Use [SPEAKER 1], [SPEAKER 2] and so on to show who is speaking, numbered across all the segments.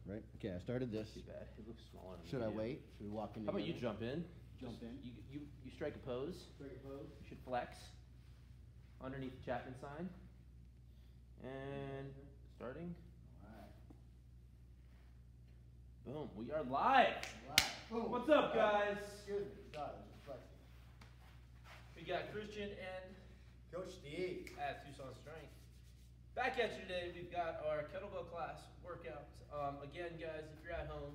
[SPEAKER 1] right? Okay, I started this.
[SPEAKER 2] Too bad. It looks smaller.
[SPEAKER 1] Should I wait? Should we walk in?
[SPEAKER 2] How about you jump in?
[SPEAKER 1] Jump in.
[SPEAKER 2] You strike a pose.
[SPEAKER 1] Strike a pose.
[SPEAKER 2] You should flex underneath the Chapman sign. And starting. All right. Boom. We are live.
[SPEAKER 1] Boom.
[SPEAKER 2] What's up, guys?
[SPEAKER 1] Excuse me. Sorry, this is flexing.
[SPEAKER 2] We got Christian and
[SPEAKER 1] Coach Steve
[SPEAKER 2] at Tucson Strength. Back at you today. We've got our kettlebell class workout. Again, guys, if you're at home,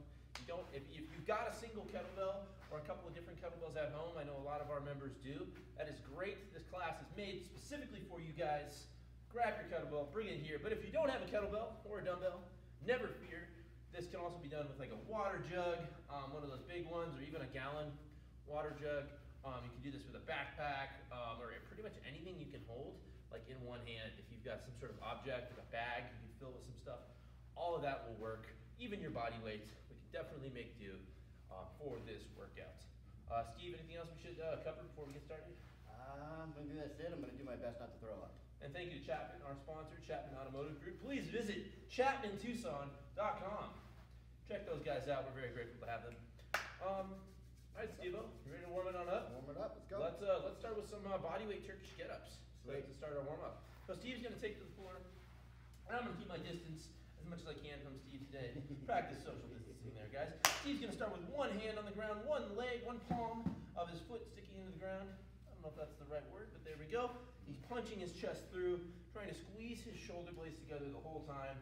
[SPEAKER 2] if you've got a single kettlebell or a couple of different kettlebells at home, I know a lot of our members do. That is great. This class is made specifically for you guys. Grab your kettlebell, bring it here. But if you don't have a kettlebell or a dumbbell, never fear. This can also be done with like a water jug, one of those big ones, or even a gallon water jug. You can do this with a backpack, or pretty much anything you can hold, like in one hand. If you've got some sort of object, like a bag, you can fill with some stuff. All of that will work. Even your body weight, we can definitely make do for this workout. Steve, anything else we should cover before we get started?
[SPEAKER 1] I'm going to do that's it. I'm going to do my best not to throw up. And
[SPEAKER 2] thank you to Chapman, our sponsor, Chapman Automotive Group. Please visit ChapmanTucson.com. Check those guys out. We're very grateful to have them. All right, Steve-O, you ready to warm it on up?
[SPEAKER 1] Warm it up. Let's go.
[SPEAKER 2] Let's start with some bodyweight Turkish get-ups. So to start our warm-up. So Steve's going to take to the floor, and I'm going to keep my distance as much as I can from Steve today. Practice social distancing there, guys. Steve's going to start with one hand on the ground, one leg, one palm of his foot sticking into the ground. I don't know if that's the right word, but there we go. He's punching his chest through, trying to squeeze his shoulder blades together the whole time.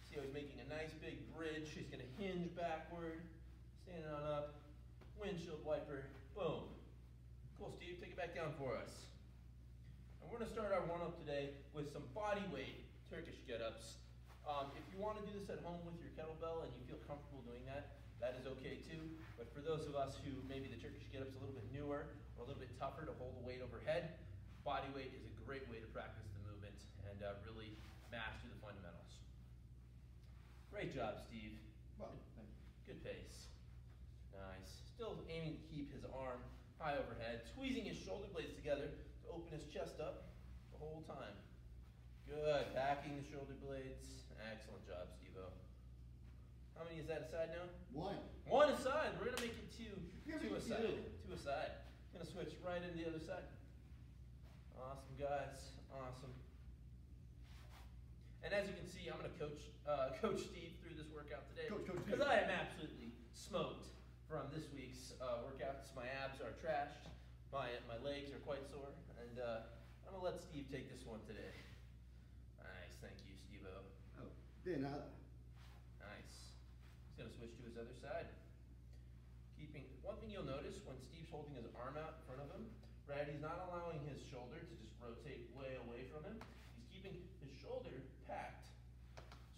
[SPEAKER 2] See how he's making a nice big bridge. He's going to hinge backward, standing on up, windshield wiper, boom. Cool, Steve, take it back down for us. And we're going to start our warm-up today with some body weight Turkish get-ups. If you want to do this at home with your kettlebell and you feel comfortable doing that, that is okay too. But for those of us who maybe the Turkish get-up's a little bit newer or a little bit tougher to hold the weight overhead, body weight is a great way to practice the movement and really master the fundamentals. Great job, Steve.
[SPEAKER 1] Well,
[SPEAKER 2] good pace. Nice. Still aiming to keep his arm high overhead, squeezing his shoulder blades together to open his chest up the whole time. Good. Backing the shoulder blades. Excellent job, Steve-O. How many is that aside now?
[SPEAKER 1] One.
[SPEAKER 2] One aside. We're going to make it two aside. Two aside. Going to switch right into the other side. Awesome, guys. Awesome. And as you can see, I'm going to coach Steve through this workout today. Because I am absolutely smoked from this week's workouts. My abs are trashed. My legs are quite sore. And I'm going to let Steve take this one today. Nice. Thank you, Steve-O.
[SPEAKER 1] Oh, de nada.
[SPEAKER 2] Nice. He's going to switch to his other side. One thing you'll notice when Steve's holding his arm out in front of him, right, he's not allowing his shoulder to just rotate way away from him. He's keeping his shoulder packed,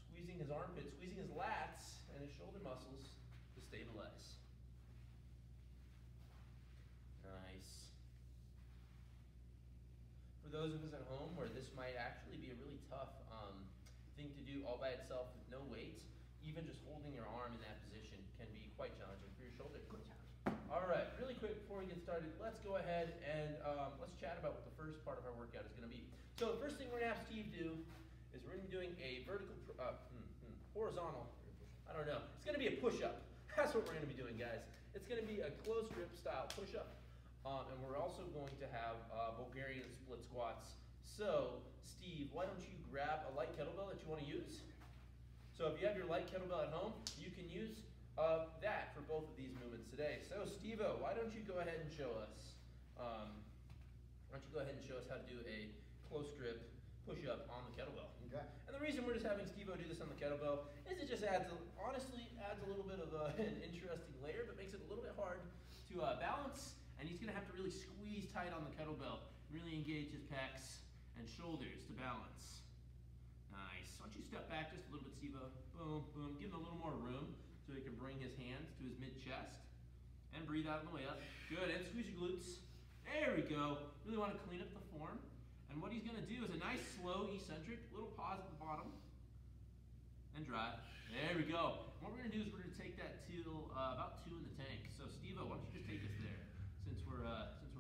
[SPEAKER 2] squeezing his armpit, squeezing his lats and his shoulder muscles to stabilize. Nice. For those of us at home where this might actually be a really tough thing to do all by itself with no weights, even just holding your arm in that position can be quite challenging for your shoulder. All right, really quick before we get started, let's go ahead and let's chat about what the first part of our workout is going to be. So the first thing we're going to have Steve do is we're going to be doing a horizontal, I don't know, it's going to be a push-up. That's what we're going to be doing, guys. It's going to be a closed grip style push-up. And we're also going to have Bulgarian split squats. So, Steve, why don't you grab a light kettlebell that you want to use? So if you have your light kettlebell at home, you can use that for both of these movements today. So, Steve-O, why don't you go ahead and show us? How to do a close grip push-up on the kettlebell.
[SPEAKER 1] Okay.
[SPEAKER 2] And the reason we're just having Steve-O do this on the kettlebell is it just honestly adds a little bit of an interesting layer, but makes it a little bit hard to balance. And he's going to have to really squeeze tight on the kettlebell, really engage his pecs and shoulders to balance. Nice. Why don't you step back just a little bit, Steve-O? Boom, boom. Give him a little more room so he can bring his hands to his mid-chest. And breathe out on the way up. Good. And squeeze your glutes. There we go. Really want to clean up the form. And what he's going to do is a nice, slow, eccentric, little pause at the bottom. And drive. There we go. And what we're going to do is we're going to take that to about 2 in the tank. So, Steve-O, why don't you just take us there since we're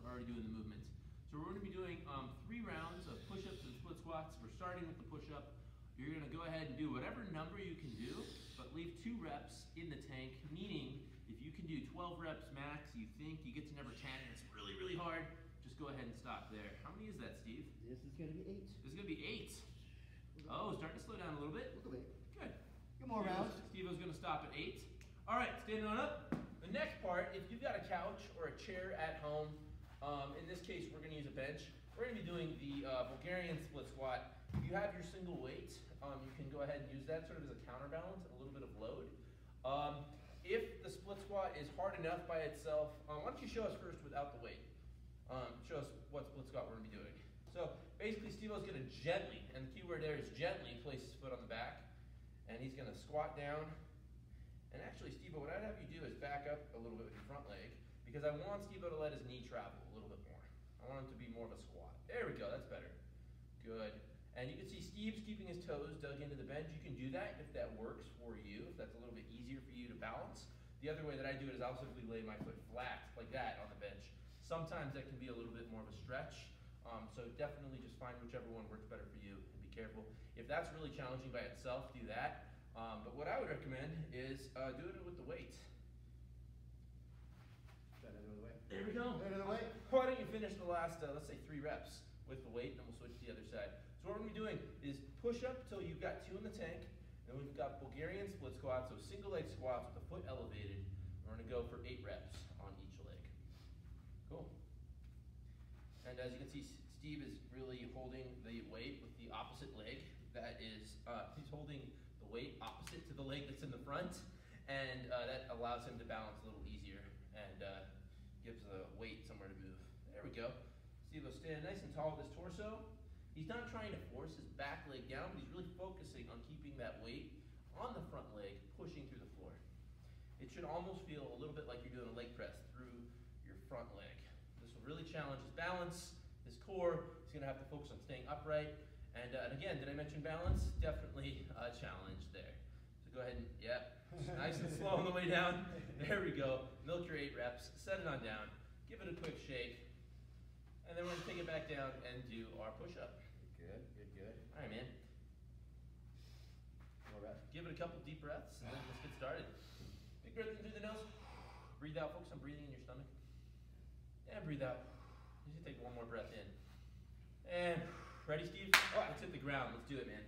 [SPEAKER 2] already doing the movement. So we're going to be doing 3 rounds of push-ups and split squats. We're starting with the push-up. You're going to go ahead and do whatever number you can do, but leave 2 reps in the tank, meaning if you can do 12 reps max, you think you get to number 10 and it's really, really hard, just go ahead and stop there. How many is that, Steve?
[SPEAKER 1] This is going to be 8.
[SPEAKER 2] This is going to be 8. Oh, starting to slow down a little bit.
[SPEAKER 1] Look away.
[SPEAKER 2] Good.
[SPEAKER 1] Good more rounds.
[SPEAKER 2] Steve-O's going to stop at 8. All right, standing on up. The next part, if you've got a couch or a chair at home, in this case, we're going to use a bench. We're going to be doing the Bulgarian split squat. If you have your single weight, you can go ahead and use that sort of as a counterbalance and a little bit of load. If the split squat is hard enough by itself, why don't you show us first without the weight? Show us what split squat we're going to be doing. So basically, Steve-O's going to gently, and the key word there is gently, place his foot on the back, and he's going to squat down. And actually, Steve-O, what I'd have you do is back up a little bit with your front leg, because I want Steve-O to let his knee travel a little bit more. I want him to be more of a squat. There we go, that's better. Good. And you can see Steve's keeping his toes dug into the bench. You can do that if that works for you, if that's a little bit easier for you to balance. The other way that I do it is I'll simply lay my foot flat, like that, on the bench. Sometimes that can be a little bit more of a stretch, so definitely just find whichever one works better for you, and be careful. If that's really challenging by itself, do that. But what I would recommend is do it with the weight. There we go. Why don't you finish the last, let's say 3 reps with the weight, and then we'll switch to the other side. So what we're going to be doing is push up till you've got 2 in the tank, then we've got Bulgarian split squats, so single leg squats with the foot elevated. We're going to go for 8 reps on each leg. Cool. And as you can see, Steve is really holding the weight with the opposite leg. That is, he's holding the weight opposite to the leg that's in the front, and that allows him to balance a little easier and gives the weight somewhere to move. There we go. Steve-O stand nice and tall with his torso. He's not trying to force his back leg down, but he's really focusing on keeping that weight on the front leg, pushing through the floor. It should almost feel a little bit like you're doing a leg press through your front leg. This will really challenge his balance, his core. He's going to have to focus on staying upright. And again, did I mention balance? Definitely a challenge there. So go ahead and, nice and slow on the way down. There we go. Milk your 8 reps. Set it on down. Give it a quick shake. And then we're going to take it back down and do our push-up.
[SPEAKER 1] Good.
[SPEAKER 2] All right, man.
[SPEAKER 1] More reps.
[SPEAKER 2] Give it a couple deep breaths, and then let's get started. Big breath in through the nose. Breathe out, focus on breathing in your stomach. And breathe out. You should take one more breath in. And ready, Steve? All right, let's hit the ground. Let's do it, man.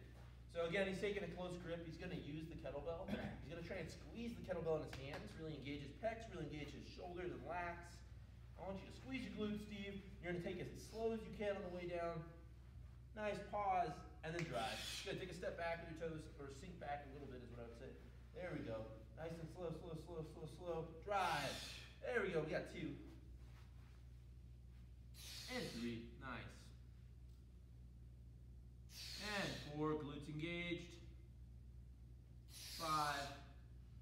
[SPEAKER 2] So again, he's taking a close grip. He's going to use the kettlebell. He's going to try and squeeze the kettlebell in his hands, really engage his pecs, really engage his shoulders and lats. I want you to squeeze your glutes, Steve. You're going to take it as slow as you can on the way down. Nice pause, and then drive. Good, take a step back with your toes, or sink back a little bit is what I would say. There we go. Nice and slow. Drive. There we go, we got 2. And 3, nice. And 4, glutes engaged. 5,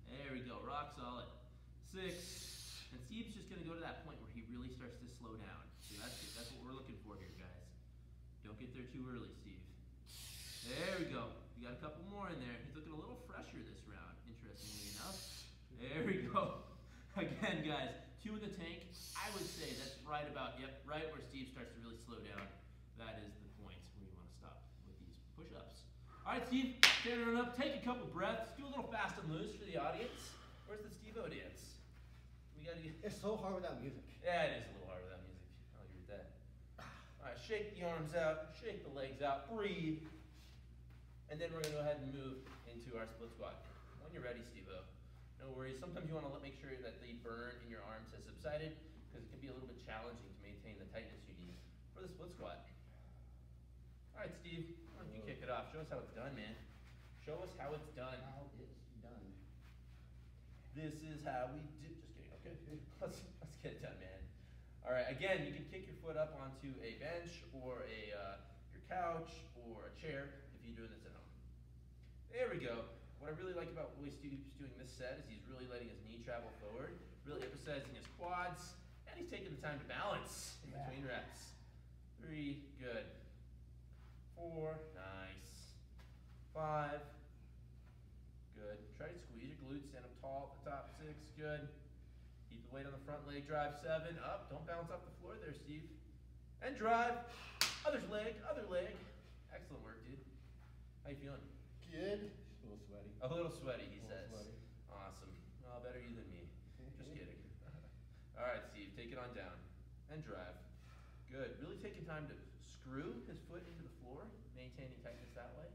[SPEAKER 2] there we go, rock solid. 6, and Steve's just going to go to that point where he really starts to slow down. See, that's what we're looking for here, guys. Don't get there too early, Steve. There we go. We got a couple more in there. He's looking a little fresher this round, interestingly enough. There we go. Again, guys, 2 in the tank. I would say that's right about, right where Steve starts to really slow down. That is the point where you want to stop with these push-ups. All right, Steve, standing on up, take a couple breaths. Do a little fast and loose for the audience. Where's the Steve-O dance? We got to get...
[SPEAKER 1] It's so hard without music.
[SPEAKER 2] Yeah, it is a little hard without music. I'll agree with that. All right, shake the arms out, shake the legs out, breathe. And then we're going to go ahead and move into our split squat. When you're ready, Steve-O. No worries. Sometimes you want to make sure that the burn in your arms has subsided, because it can be a little bit challenging to maintain the tightness you need for the split squat. All right, Steve, why don't you kick it off? Show us how it's done, man. Show us how it's done.
[SPEAKER 1] How it's done.
[SPEAKER 2] This is how we do. Just kidding. Okay. Let's get it done, man. All right. Again, you can kick your foot up onto a bench or your couch or a chair if you're doing this at home. There we go. What I really like about the way Steve's doing this set is he's really letting his knee travel forward, really emphasizing his quads, and he's taking the time to balance in between reps. 3, good. 4, nice. 5, good. Try to squeeze your glutes, stand up tall at the top. 6, good. Keep the weight on the front leg, drive. 7, up. Don't bounce off the floor there, Steve. And drive. Other leg. Excellent work, dude. How you feeling?
[SPEAKER 1] Good. A little sweaty.
[SPEAKER 2] A little sweaty, he says.
[SPEAKER 1] Sweaty.
[SPEAKER 2] better you than me. Just kidding. All right, Steve, take it on down and drive. Good. Really taking time to screw his foot into the floor, maintaining tightness that way.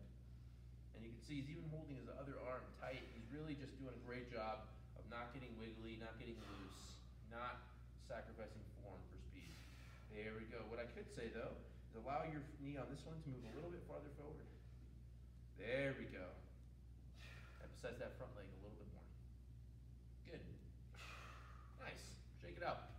[SPEAKER 2] And you can see he's even holding his other arm tight. He's really just doing a great job of not getting wiggly, not getting loose, not sacrificing form for speed. There we go. What I could say though is allow your knee on this one to move a little bit farther forward. There we go. Emphasize that front leg a little bit more. Good. Nice. Shake it out.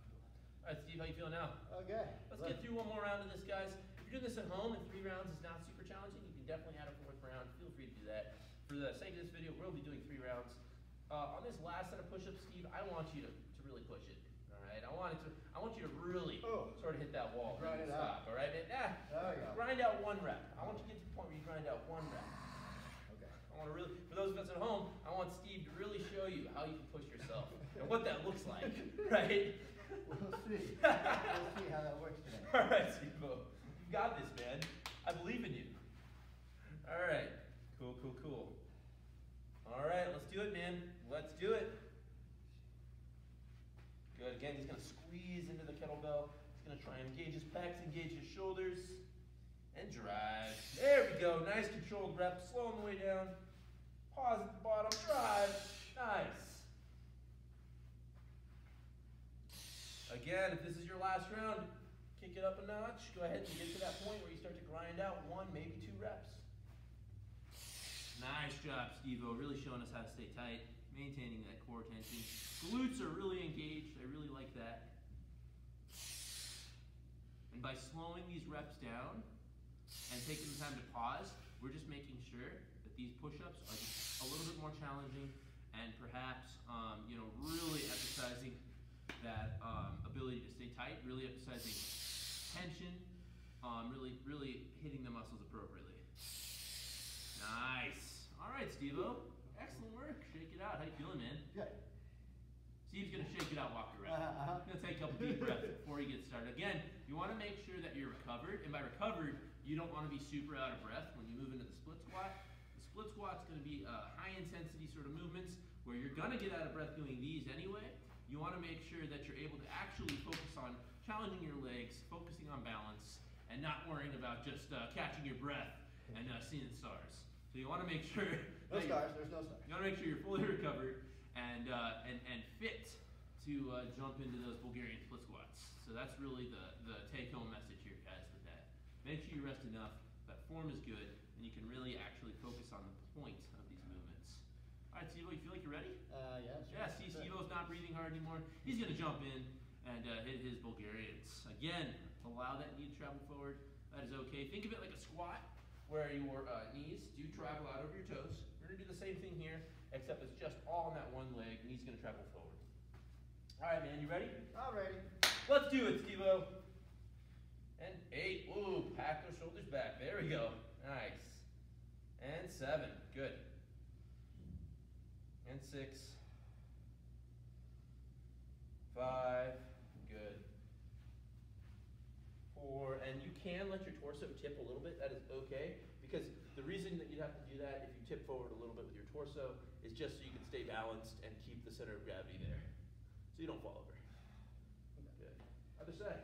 [SPEAKER 2] All right, Steve, how you feeling now?
[SPEAKER 1] Okay.
[SPEAKER 2] Let's get through one more round of this, guys. If you're doing this at home and 3 rounds is not super challenging, you can definitely add a 4th round. Feel free to do that. For the sake of this video, we'll be doing 3 rounds. On this last set of push-ups, Steve, I want you to really push it. All right. I want you to really sort of hit that wall.
[SPEAKER 1] Grind it out.
[SPEAKER 2] All right.
[SPEAKER 1] There you go.
[SPEAKER 2] Grind out 1 rep. I want you to get to the point where you grind out 1 rep.
[SPEAKER 1] Okay.
[SPEAKER 2] I want to really, for those of us at home, I want Steve to really show you how you can push yourself and what that looks like, right?
[SPEAKER 1] We'll see. We'll see how that works today.
[SPEAKER 2] All right, Steve. You got this, man. I believe in you. All right. Cool, cool, cool. All right, let's do it, man. Let's do it. Good. Again, he's going to squeeze into the kettlebell. He's going to try and engage his pecs, engage his shoulders, and drive. There we go. Nice controlled rep. Slow on the way down. Pause at the bottom. Drive. Nice. Again, if this is your last round, kick it up a notch. Go ahead and get to that point where you start to grind out 1, maybe 2 reps. Nice job, Steve-O. Really showing us how to stay tight, maintaining that core tension. Glutes are really engaged. I really like that. And by slowing these reps down and taking the time to pause, we're just making sure that these push-ups are just a little bit more challenging and perhaps, really emphasizing that ability to stay tight, really emphasizing tension, really hitting the muscles appropriately. Nice. All right, Steve-O. Excellent work. Shake it out. How you feeling, man?
[SPEAKER 1] Good.
[SPEAKER 2] Steve's going to shake it out, walk around. He's going to take a couple deep breaths before he gets started. Again, you want to make sure that you're recovered, and by recovered, you don't want to be super out of breath when you move into the split squat. The split squat's going to be high-intensity sort of movements where you're going to get out of breath doing these anyway. You want to make sure that you're able to actually focus on challenging your legs, focusing on balance, and not worrying about just catching your breath and seeing stars. So you want to make sure
[SPEAKER 1] No stars. There's no stars.
[SPEAKER 2] you want to make sure you're fully recovered and fit to jump into those Bulgarian split squats. So that's really the take-home message here, guys, with that. Make sure you rest enough, that form is good, and you can really actually focus on the point of these movements. All right, Steve-O, you feel like you're ready?
[SPEAKER 1] Yeah. Sure.
[SPEAKER 2] Yeah, see, Steve-O's not breathing hard anymore. He's going to jump in and hit his Bulgarians. Again, allow that knee to travel forward. That is okay. Think of it like a squat where your knees do travel out over your toes. We're going to do the same thing here, except it's just all on that one leg. Knee's going to travel forward. All right, man, you ready?
[SPEAKER 1] I'm ready.
[SPEAKER 2] Let's do it, Steve-O. And 8. Ooh, pack those shoulders back. There we go. Nice. And 7. Good. And 6. 5. Good. 4. And you can let your torso tip a little bit. That is okay. Because the reason that you'd have to do that if you tip forward a little bit with your torso is just so you can stay balanced and keep the center of gravity there. So you don't fall over. Good. Other side.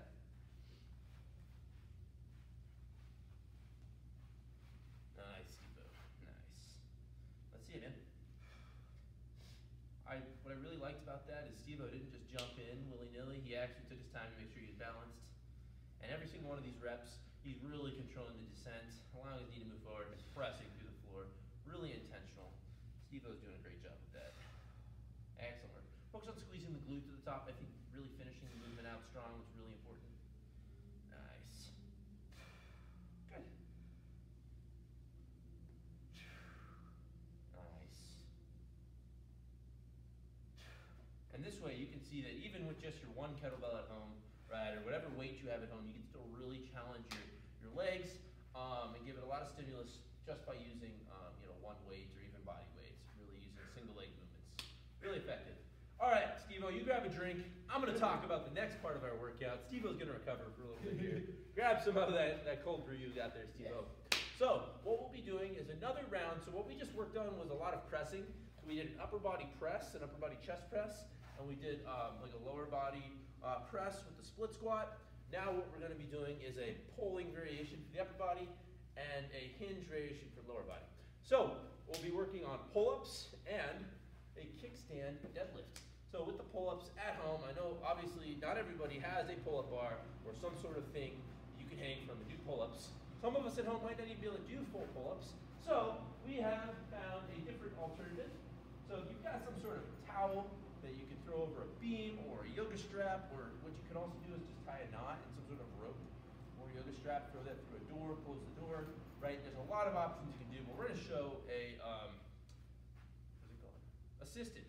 [SPEAKER 2] Nice, Steve-O. Nice. Let's see it, man. What I really liked about that is Steve-O didn't just jump in willy-nilly. He actually took his time to make sure he was balanced. And every single one of these reps, he's really controlling the descent, allowing his knee to move forward, pressing through the floor. Really intentional. Steve-O's doing a great job with that. Excellent work. Focus on squeezing the glute to the top. I think really finishing the movement out strong was really important. Nice. Good. Nice. And this way you can see that even with just your one kettlebell at home, right, or whatever weight you have at home, you can still really challenge your legs and give it a lot of stimulus just by using one weight or even body weights, really using single leg movements. Really effective. All right, Steve-O, you grab a drink. I'm going to talk about the next part of our workout. Steve-O's going to recover for a little bit here. Grab some of that cold brew you got there, Steve-O. So what we'll be doing is another round. So what we just worked on was a lot of pressing. So we did an upper body press, an upper body chest press, and we did like a lower body press with the split squat. Now what we're going to be doing is a pulling variation for the upper body and a hinge variation for lower body. So we'll be working on pull-ups and a kickstand deadlift. So with the pull-ups at home, I know obviously not everybody has a pull-up bar or some sort of thing you can hang from and do pull-ups. Some of us at home might not even be able to do full pull-ups. So we have found a different alternative. So if you've got some sort of towel that you can throw over a beam or a yoga strap, or what you can also do is just tie a knot in some sort of rope or yoga strap, throw that through a door, close the door, right? There's a lot of options you can do, but we're gonna show a, what's it called? Assisted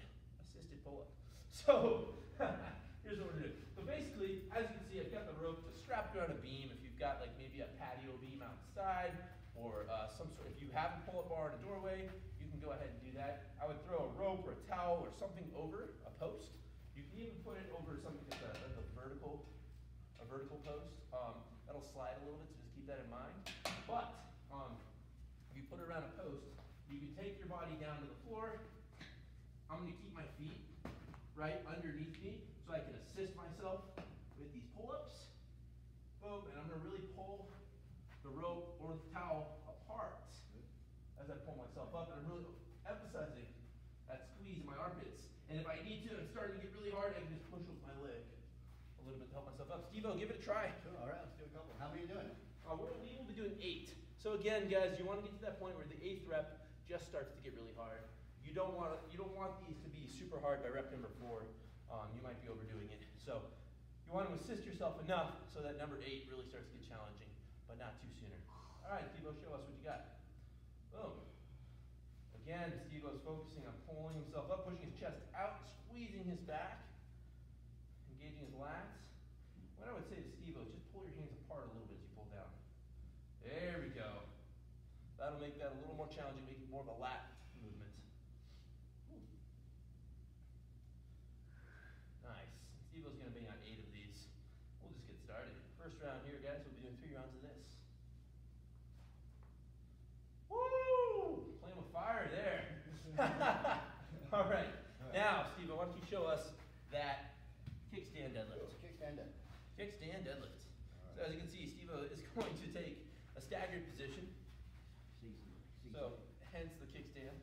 [SPEAKER 2] pull-up. So, here's what we're gonna do. So basically, as you can see, I've got the rope just strapped around a beam. If you've got like maybe a patio beam outside, or some sort, if you have a pull-up bar in a doorway, you can go ahead and do that. I would throw a rope or a towel or something over a post. You can even put it over something that's like a vertical post. That'll slide a little bit, so just keep that in mind. But if you put it around a post, you can take your body down to the floor. I'm gonna keep my feet right underneath me so I can assist myself with these pull-ups. Boom, and I'm gonna really pull the rope or the towel apart as I pull myself up, and I'm really emphasizing that squeeze in my armpits. And if I need to, and it's starting to get really hard, I can just push with my leg a little bit to help myself up. Steve-O, give it a try.
[SPEAKER 1] Sure, all right, let's do a couple. How many are you doing?
[SPEAKER 2] We will be doing 8. So again, guys, you want to get to that point where the 8th rep just starts to get really hard. You don't want these to be super hard by rep number 4. You might be overdoing it. So you want to assist yourself enough so that number 8 really starts to get challenging, but not too sooner. All right, Steve-O, show us what you got. Boom. Again, Steve-O's focusing on pulling himself up, pushing his chest out, squeezing his back, engaging his lats. What I would say to Steve-O is just pull your hands apart a little bit as you pull down. There we go. That'll make that a little more challenging, make it more of a lat movement. Ooh. Nice. Steve-O's going to bang out 8 of these. We'll just get started. First round here, guys, we'll be doing 3 rounds of this. Woo! Playing with fire there. All right. Now, Steve-O, why don't you show us that kickstand deadlift?
[SPEAKER 1] Kickstand deadlift.
[SPEAKER 2] Kickstand deadlift. So as you can see, Steve-O is going to take a staggered position. So hence the kickstand.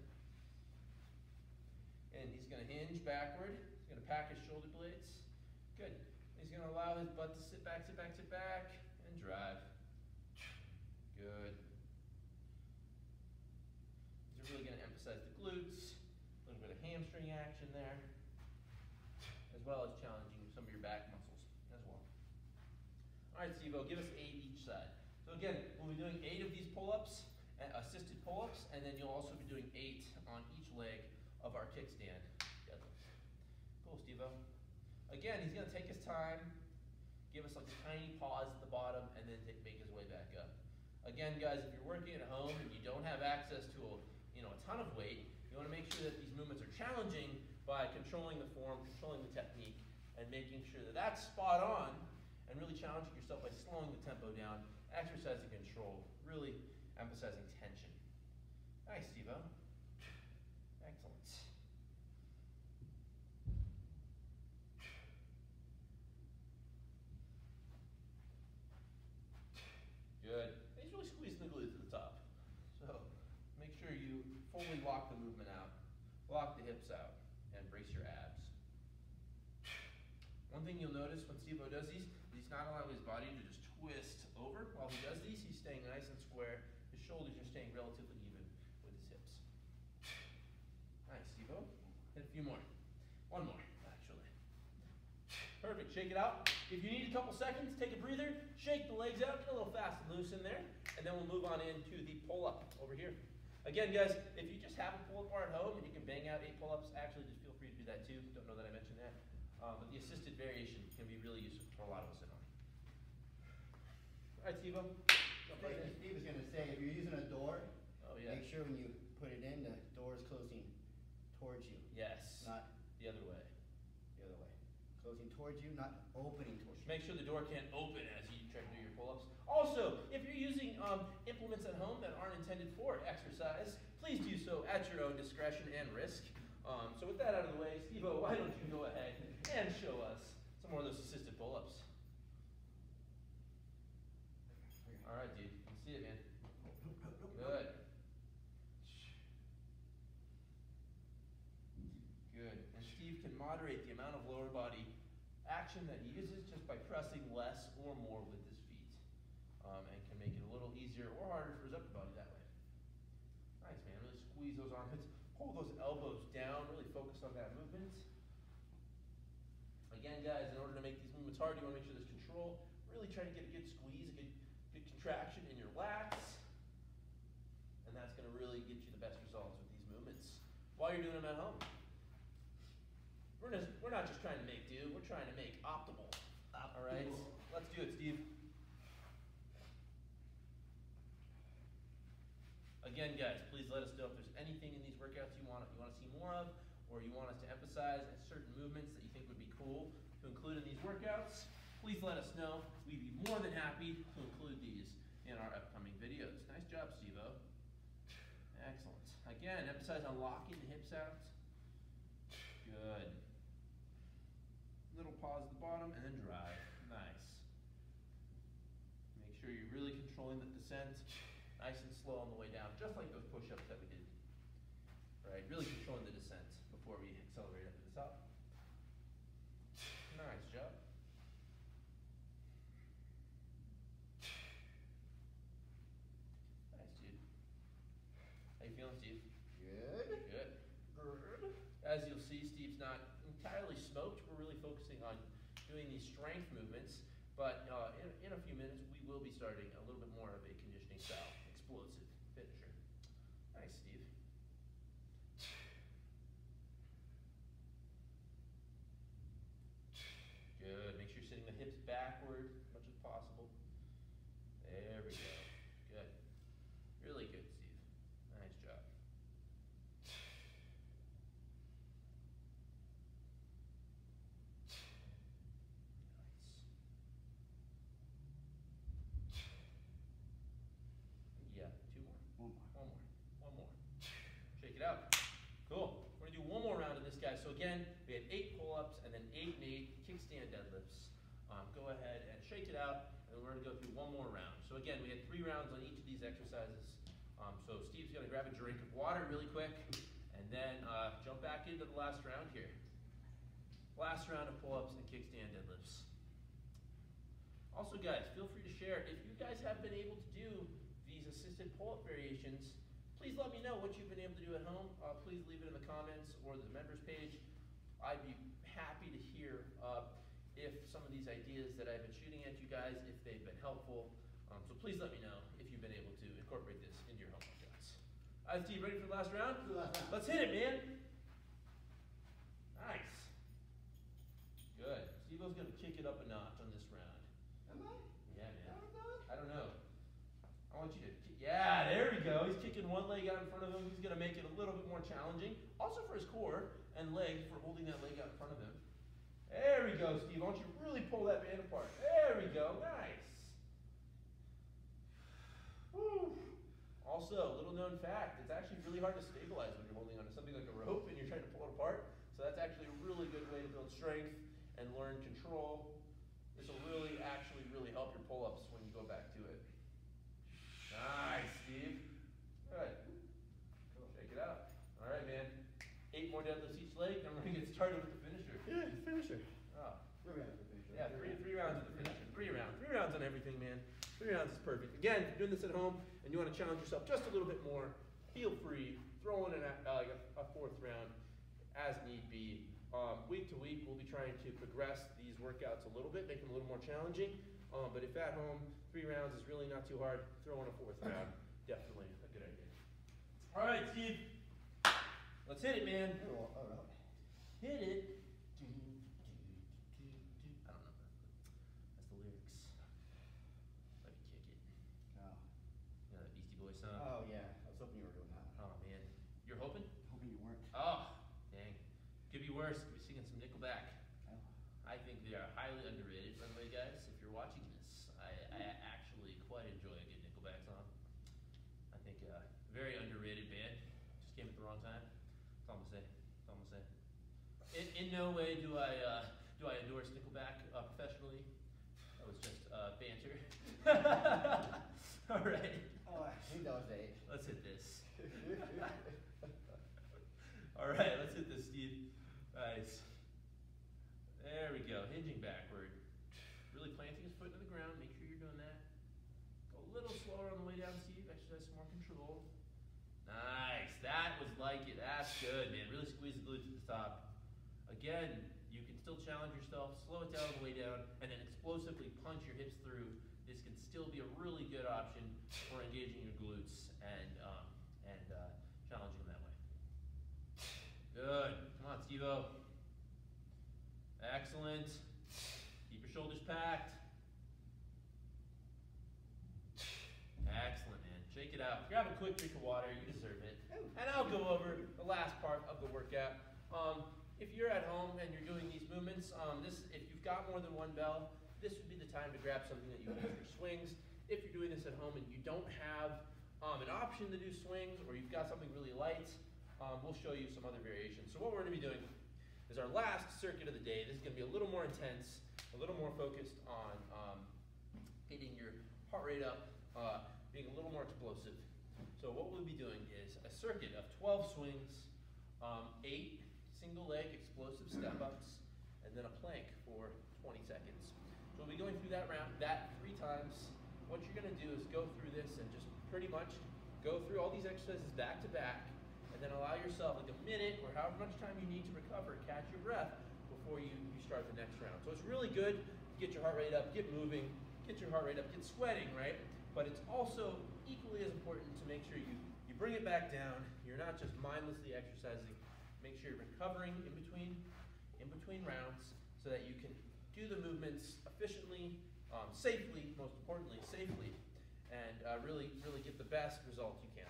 [SPEAKER 2] And he's going to hinge backward. He's going to pack his shoulder blades. Good. He's going to allow his butt to sit back, and drive. Good. These are really going to emphasize the glutes, a little bit of hamstring action there, as well as challenging some of your back muscles as well. All right, Steve-O, give us 8 each side. So again, we'll be doing 8 of these pull-ups, assisted pull-ups, and then you'll also be doing 8 on each leg of our kickstand deadlift. Cool, Steve-O. Again, he's going to take his time, give us like a tiny pause at the bottom, and then make his way back up. Again, guys, if you're working at home and you don't have access to a ton of weight, you want to make sure that these movements are challenging by controlling the form, controlling the technique, and making sure that that's spot on, and really challenging yourself by slowing the tempo down, exercising control, really emphasizing tension. Nice, Steve-O. Excellent. Good. He's really squeezing the glutes at the top. So make sure you fully lock the movement out, lock the hips out, and brace your abs. One thing you'll notice when Steve-O does these, he's not allowing his body to just twist over. While he does these, he's staying nice and square. His shoulders are staying relatively even with his hips. Nice, Steve-O. Hit a few more. One more, actually. Perfect, shake it out. If you need a couple seconds, take a breather, shake the legs out, get a little fast and loose in there, and then we'll move on into the pull-up over here. Again, guys, if you just have a pull-up bar at home and you can bang out 8 pull-ups, actually just feel free to do that too. Don't know that I mentioned that. But the assisted variation can be really useful for a lot of us at home. All right, Steve-O.
[SPEAKER 1] Steve is going to say, if you're using a door,
[SPEAKER 2] make
[SPEAKER 1] sure when you put it in, the door is closing towards you.
[SPEAKER 2] Yes.
[SPEAKER 1] Not
[SPEAKER 2] the other way.
[SPEAKER 1] The other way. Closing towards you, not opening towards you.
[SPEAKER 2] Make sure the door can't open as you try to do your pull-ups. Also, if you're using implements at home that aren't intended for exercise, please do so at your own discretion and risk. So with that out of the way, Steve-O, why don't you go ahead and show us some more of those assisted pull-ups. All right, dude. Let's see it, man. Good. Good. And Steve can moderate the amount of lower body action that he uses just by pressing less or more with his feet. And can make it a little easier or harder for his upper body that way. Nice, man. Really squeeze those armpits. Hold those elbows down. Really focus on that movement. Again, guys, in order to make these movements hard, you want to make sure there's control. Really try to get a good squeeze, a good contraction in your lats. And that's going to really get you the best results with these movements while you're doing them at home. We're not just trying to make do, we're trying to make optimal. All right, let's do it, Steve. Again, guys, please let us know if there's anything in these workouts you want to see more of, or you want us to emphasize certain movements that you think would be cool to include in these workouts. Please let us know. We'd be more than happy to include these in our upcoming videos. Nice job, Steve-O. Excellent. Again, emphasize on locking the hips out. Good. Little pause at the bottom and then drive. Nice. Make sure you're really controlling the descent. Nice and slow on the way down, just like those push-ups that we did. Right, really controlling the descent before we accelerate up to the top. Nice job. Nice, dude. How you feeling, Steve?
[SPEAKER 1] Good.
[SPEAKER 2] Good. Good. As you'll see, Steve's not entirely smoked. We're really focusing on doing these strength movements, but in a few minutes, we will be starting a little bit more of a conditioning style, explosive finisher. Nice, Steve. Good. Make sure you're sitting the hips backward as much as possible. There we go. Good. Really good, Steve. Nice job. Yeah, two more.
[SPEAKER 1] One more.
[SPEAKER 2] One more. One more. Shake it out. Cool. We're gonna do one more round of this, guys. So again, we had 8 pull-ups and then 8 and 8 kickstand deadlifts. Go ahead and shake it out, and we're gonna go through one more round. So again, we had 3 rounds on each of these exercises. So Steve's gonna grab a drink of water really quick, and then jump back into the last round here. Last round of pull-ups and kickstand deadlifts. Also, guys, feel free to share. If you guys have been able to do these assisted pull-up variations, please let me know what you've been able to do at home. Please leave it in the comments or the members page. I'd be happy to hear if some of these ideas that I've been shooting at you guys, if they've been helpful. So please let me know if you've been able to incorporate this into your home workouts. All right, Steve, ready for the last round? Let's hit it, man. Nice. Good. Steve-O's going to kick it up a notch on this round.
[SPEAKER 1] Am I?
[SPEAKER 2] Yeah, man.
[SPEAKER 1] Oh,
[SPEAKER 2] I don't know. I want you to kick. Yeah, there we go. He's kicking one leg out in front of him. He's going to make it a little bit more challenging. Also for his core and leg for holding that leg out in front of him. There we go, Steve. Why don't you really pull that band apart? There we go. Nice. Woo. Also, little known fact, it's actually really hard to stabilize when you're holding onto something like a rope and you're trying to pull it apart. So that's actually a really good way to build strength and learn control. This will really help your pull-ups when you go back to it. Nice, Steve. Good. Shake it out. All right, man. 8 more deadlifts each leg, and we're going to get started with the finisher.
[SPEAKER 1] Yeah, the finisher.
[SPEAKER 2] Oh.
[SPEAKER 1] 3 rounds of the finisher.
[SPEAKER 2] Yeah, three rounds of the finisher. 3 rounds. 3 rounds on everything, man. 3 rounds is perfect. Again, if you're doing this at home and you want to challenge yourself just a little bit more, feel free. Throw in a 4th round as need be. Week to week, we'll be trying to progress these workouts a little bit, make them a little more challenging. But if at home, 3 rounds is really not too hard, throw in a 4th round. Definitely a good idea. All right, Steve. Let's hit it, man.
[SPEAKER 1] Oh, all right.
[SPEAKER 2] Hit it. I don't know. That's the lyrics. Let me kick it.
[SPEAKER 1] Oh.
[SPEAKER 2] You know that Beastie Boys song?
[SPEAKER 1] Oh, yeah. I was hoping you were doing that.
[SPEAKER 2] Oh, man. You're hoping?
[SPEAKER 1] Hoping you weren't.
[SPEAKER 2] Oh, dang. Could be worse. Could be singing some Nickelback.
[SPEAKER 1] Oh.
[SPEAKER 2] I think they are highly underrated. By the way, guys, if you're watching this, I actually quite enjoy a good Nickelback song. I think very underrated band. Just came at the wrong time. That's all I'm gonna say. That's all I'm In no way do I endorse Nickelback professionally. That was just banter. All right.
[SPEAKER 1] Oh, I think that was 8.
[SPEAKER 2] Let's hit this. All right, let's hit this, Steve. Nice. There we go. Hinging backward. Really planting his foot into the ground. Make sure you're doing that. Go a little slower on the way down, Steve. Exercise some more control. Nice. That was like it. That's good, man. Really squeeze the glutes at the top. Again, you can still challenge yourself. Slow it down on the way down, and then explosively punch your hips through. This can still be a really good option for engaging your glutes and challenging them that way. Good. Come on, Steve-O. Excellent. Keep your shoulders packed. Excellent, man. Shake it out. Grab a quick drink of water. You deserve it. And I'll go over the last part of the workout. If you're at home and you're doing these movements, if you've got more than one bell, this would be the time to grab something that you can use for swings. If you're doing this at home and you don't have an option to do swings, or you've got something really light, we'll show you some other variations. So what we're going to be doing is our last circuit of the day. This is going to be a little more intense, a little more focused on getting your heart rate up, being a little more explosive. So what we'll be doing is a circuit of 12 swings, 8 single leg explosive step ups, and then a plank for 20 seconds. So we'll be going through that 3 times. What you're going to do is go through this and just pretty much go through all these exercises back to back, and then allow yourself like a minute or however much time you need to recover, catch your breath before you start the next round. So it's really good to get your heart rate up, get moving, get your heart rate up, get sweating, right? But it's also equally as important to make sure you bring it back down. You're not just mindlessly exercising. Make sure you're recovering in between rounds so that you can do the movements efficiently, safely, most importantly, safely, and really get the best results you can.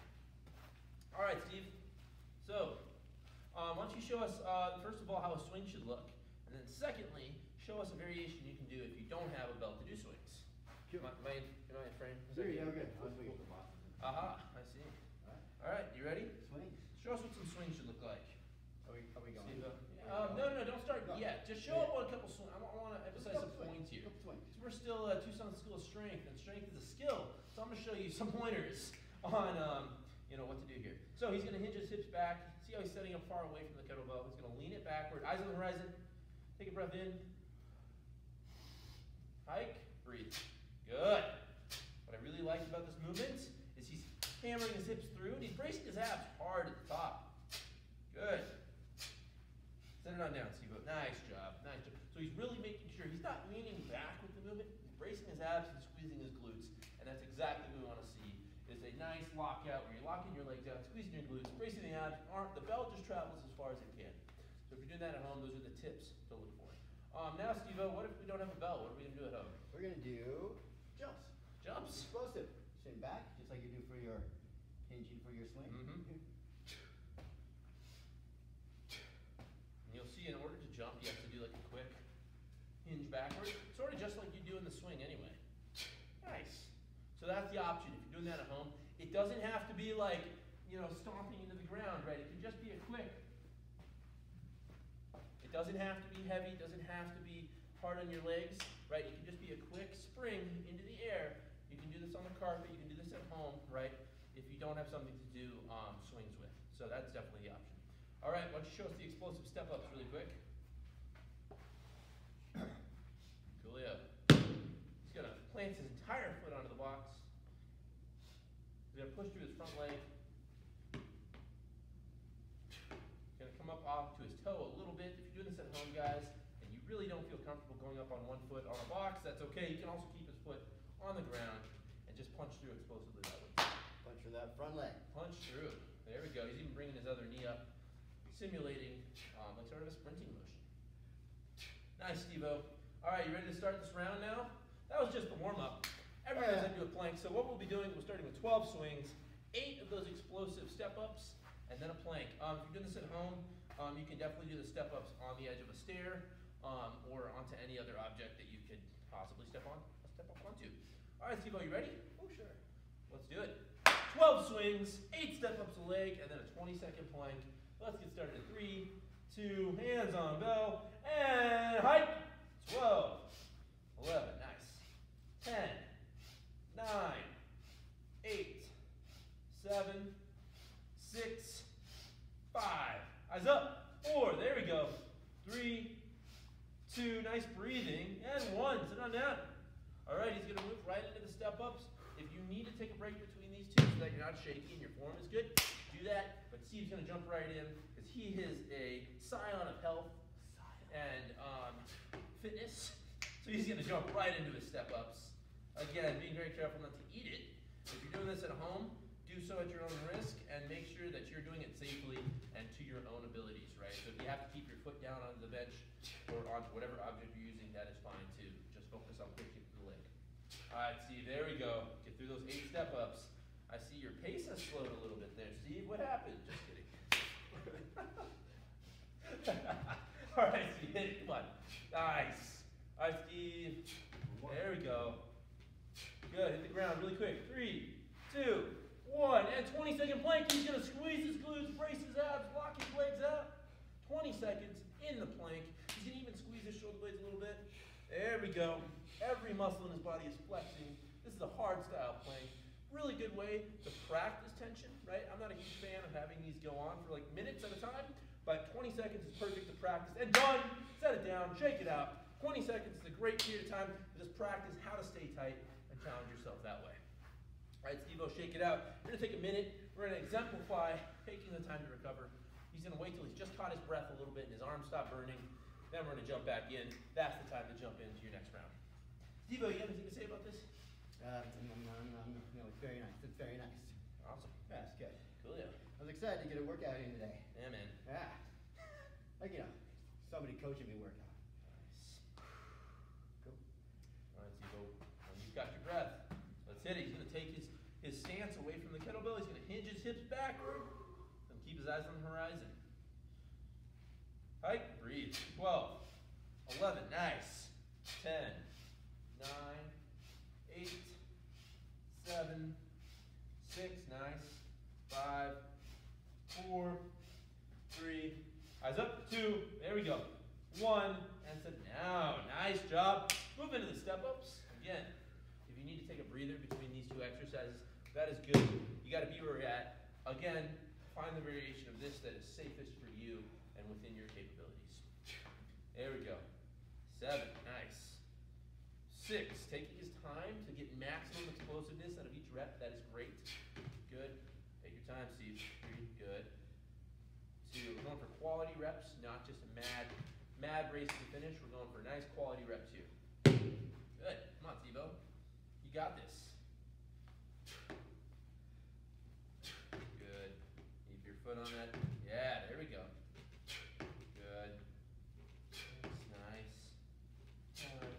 [SPEAKER 2] All right, Steve. So, why don't you show us, first of all, how a swing should look, and then secondly, show us a variation you can do if you don't have a belt to do swings. Am I in frame?
[SPEAKER 1] Here you go, good. I was waiting for the boss.
[SPEAKER 2] Aha, I see. All right, you ready?
[SPEAKER 1] Swing.
[SPEAKER 2] Show us what some swings should look like.
[SPEAKER 1] Are we going?
[SPEAKER 2] No, don't start yet. Just show up on a couple swings. I want to emphasize some points here.
[SPEAKER 1] Swing.
[SPEAKER 2] Because we're still Tucson School of Strength, and strength is a skill. So I'm going to show you some pointers on what to do here. So he's going to hinge his hips back. See how he's setting up far away from the kettlebell. He's going to lean it backward. Eyes on the horizon. Take a breath in. Hike. Breathe. Good. What I really like about this movement is he's hammering his hips through, and he's bracing his abs hard at the top. Good. Set it on down, Steve. Nice job. Nice job. So he's really making sure he's not leaning back with the movement. He's bracing his abs and squeezing his glutes. And that's exactly what we want to see. Is a nice lockout where you're locking your legs out, squeezing your glutes, bracing the abs. The belt just travels as far as it can. So if you're doing that at home, those are the tips to look for. Now, Steve, what if we don't have a belt? What are we going to do at home?
[SPEAKER 1] We're going to do jumps.
[SPEAKER 2] Jumps.
[SPEAKER 1] Explosive. Sitting back, just like you do for your hinging for your swing.
[SPEAKER 2] Mm-hmm. You'll see in order to jump, you have to do like a quick hinge backward, sort of just like you do in the swing anyway. Nice. So that's the option. If you're doing that at home, it doesn't have to be like, stomping into the ground, right? It can just be a quick. It doesn't have to be heavy. It doesn't have to be hard on your legs, right? It can just be a quick spring into the air. You can do this on the carpet. You can do this at home, right? If you don't have something to do swings with. So that's definitely the option. All right, why don't you show us the explosive step-ups really quick. Coolio. He's going to plant his entire foot onto the box. He's going to push through his front leg. He's going to come up off to his toe a little bit. If you're doing this at home, guys, and you really don't feel comfortable going up on one foot on a box, that's okay. You can also keep his foot on the ground and just punch through explosively that way.
[SPEAKER 1] Punch through that front leg.
[SPEAKER 2] Punch through. There we go. He's even bringing his other knee up, simulating like sort of a sprinting motion. Nice, Steve-O. All right, you ready to start this round now? That was just the warm-up. Everybody's going to do a plank. So what we'll be doing, we're starting with 12 swings, 8 of those explosive step-ups, and then a plank. If you're doing this at home, you can definitely do the step-ups on the edge of a stair or onto any other object that you could possibly step up onto. All right, Steve-O, you ready?
[SPEAKER 1] Oh, sure.
[SPEAKER 2] Let's do it. 12 swings, 8 step-ups a leg, and then a 20-second plank. Let's get started in 3, 2, hands on bell, and hike. 12, 11, nice. 10, 9, 8, 7, 6, 5. Eyes up. 4, there we go. 3, 2, nice breathing, and 1, sit on down. All right, he's going to move right into the step-ups. If you need to take a break between these two so that you're not shaky and your form is good, do that. But Steve's going to jump right in because he is a scion of health and fitness. So he's going to jump right into his step-ups. Again, being very careful not to eat it. If you're doing this at home, do so at your own risk and make sure that you're doing it safely and to your own abilities, right? So if you have to keep your foot down onto the bench or onto whatever object you're using, that is fine too. Just focus on pushing through the leg. All right, Steve, there we go. Get through those 8 step-ups. I see your pace has slowed a little bit there. Steve, what happened? Just kidding. All right, Steve, hit it. Come on. Nice. All right, Steve. There we go. Good. Hit the ground really quick. 3, 2, 1. And 20-second plank. He's going to squeeze his glutes, brace his abs, lock his legs out. 20 seconds in the plank. He's going to even squeeze his shoulder blades a little bit. There we go. Every muscle in his body is flexing. This is a hard style plank. Really good way to practice tension, right? I'm not a huge fan of having these go on for like minutes at a time, but 20 seconds is perfect to practice. And done. Set it down, shake it out. 20 seconds is a great period of time to just practice how to stay tight and challenge yourself that way. All right, Steve-O, shake it out. We're going to take a minute. We're going to exemplify taking the time to recover. He's going to wait till he's just caught his breath a little bit and his arms stop burning. Then we're going to jump back in. That's the time to jump into your next round. Steve-O, you have anything to say about this?
[SPEAKER 1] No, it's very nice. It's very nice.
[SPEAKER 2] Awesome.
[SPEAKER 1] Yeah, it's good.
[SPEAKER 2] Cool, yeah.
[SPEAKER 1] I was excited to get a workout in today.
[SPEAKER 2] Yeah, man.
[SPEAKER 1] Yeah. Like, you know, somebody coaching me workout.
[SPEAKER 2] Nice.
[SPEAKER 1] Cool.
[SPEAKER 2] All right, Steve-O, when you've got your breath, let's hit it. He's going to take his stance away from the kettlebell. He's going to hinge his hips backward and keep his eyes on the horizon. Hike, breathe. 12, 11, nice. 10, 9, 8, 7, 6, nice. 5, 4, 3, eyes up, 2, there we go. 1, and sit down. Nice job. Move into the step-ups. Again, if you need to take a breather between these 2 exercises, that is good. You got to be where you're at. Again, find the variation of this that is safest for you and within your capabilities. There we go. 7, nice. 6, taking his time to get maximum explosiveness out of each rep. That is great. Good. Take your time, Steve. 3, good. 2, we're going for quality reps, not just a mad race to finish. We're going for nice quality reps here. Good. Come on, Steve-O. You got this. Good. Keep your foot on that. Yeah, there we go. Good. That's nice. Good.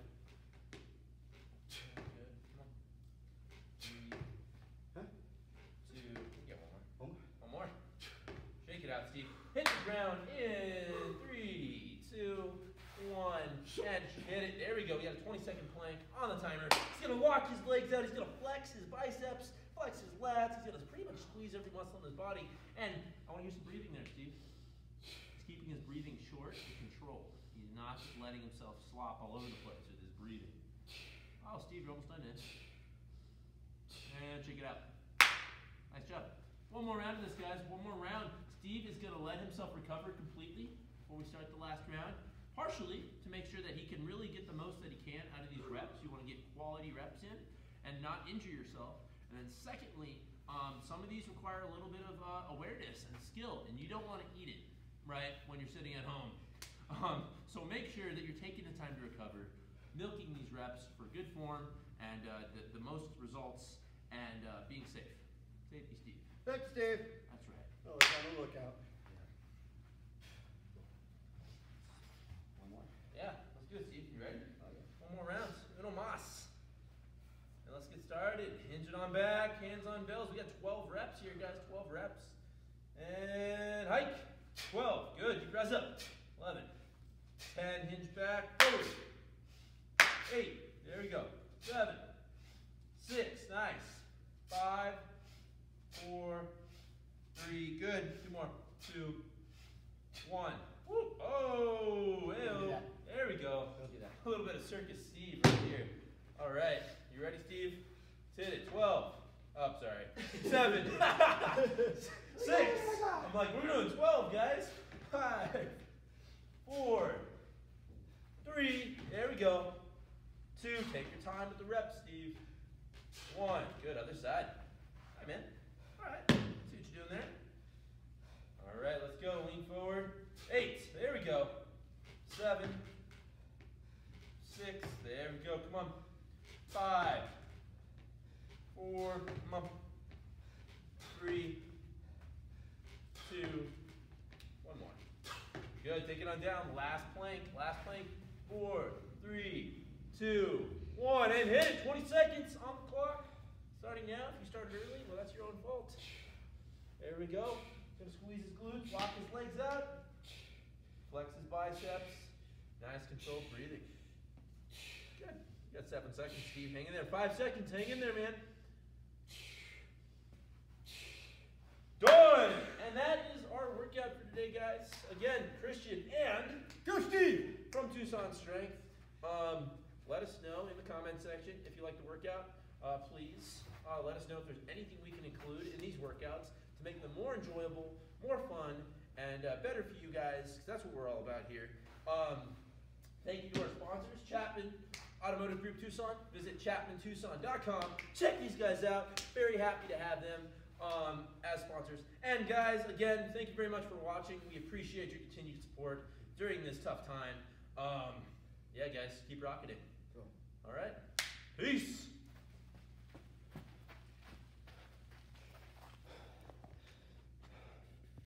[SPEAKER 2] Come on. 3,
[SPEAKER 1] Huh?
[SPEAKER 2] 2, get one more.
[SPEAKER 1] One more?
[SPEAKER 2] One more. Shake it out, Steve. Hit the ground in 3, 2, 1, and hit it. There we go. We got a 20-second plank on the timer. He's going to walk his legs out. He's going to flex his biceps, flex his lats. He's going to pretty much squeeze every muscle in his body. And I want to hear some breathing there, Steve. He's keeping his breathing short and controlled. He's not just letting himself slop all over the place with his breathing. Oh, Steve, you're almost done, man. And check it out. Nice job. One more round of this, guys. One more round. Steve is going to let himself recover completely before we start the last round. Partially to make sure that he can really get the most that he can out of these reps. You want to get quality reps in and not injure yourself. And then secondly, some of these require a little bit of awareness and skill, and you don't want to eat it, right, when you're sitting at home. So make sure that you're taking the time to recover, milking these reps for good form and the most results and being safe. Safety, Steve.
[SPEAKER 1] Thanks, Steve.
[SPEAKER 2] That's right.
[SPEAKER 1] Always on the lookout. One more?
[SPEAKER 2] Yeah, let's do it, Steve. You ready?
[SPEAKER 1] Oh, yeah.
[SPEAKER 2] One more round. Uno mas. And let's get started. Hinge it on back, hands on bells. We got 12 reps here, guys. 12 reps. And hike. 12. Good. Keep your eyes up. 11. 10. Hinge back. Forward. 8. There we go. 7. 6. Nice. 5. 4. 3. Good. 2 more. 2. 1. Woo. Circus Steve right here. All right, you ready, Steve? Let's hit it. 12. Oh, sorry. 7. 6. I'm like, we're doing 12, guys. 5, 4, 3. There we go. 2. Take your time with the reps, Steve. 1. Good. Other side. Hi, man. All right. See what you're doing there. All right, let's go. Lean forward. 8. There we go. 7. 6. There we go. Come on. 5. 4. Come on. 3. 2. 1 more. Good. Take it on down. Last plank. Last plank. 4, 3, 2, 1. And hit it. 20 seconds on the clock. Starting now. If you started early, well, that's your own fault. There we go. Gonna squeeze his glutes. Lock his legs out. Flex his biceps. Nice controlled breathing. Good. You got 7 seconds, Steve. Hang in there. 5 seconds. Hang in there, man. Done! And that is our workout for today, guys. Again, Christian and
[SPEAKER 1] Go Steve!
[SPEAKER 2] from Tucson Strength. Let us know in the comment section if you like the workout. Please let us know if there's anything we can include in these workouts to make them more enjoyable, more fun, and better for you guys, because that's what we're all about here. Thank you to our sponsors, Chapman Automotive Group Tucson. Visit chapmantucson.com. Check these guys out. Very happy to have them as sponsors. And guys, again, thank you very much for watching. We appreciate your continued support during this tough time. Yeah, guys, keep rocking it.
[SPEAKER 1] Cool.
[SPEAKER 2] All right. Peace.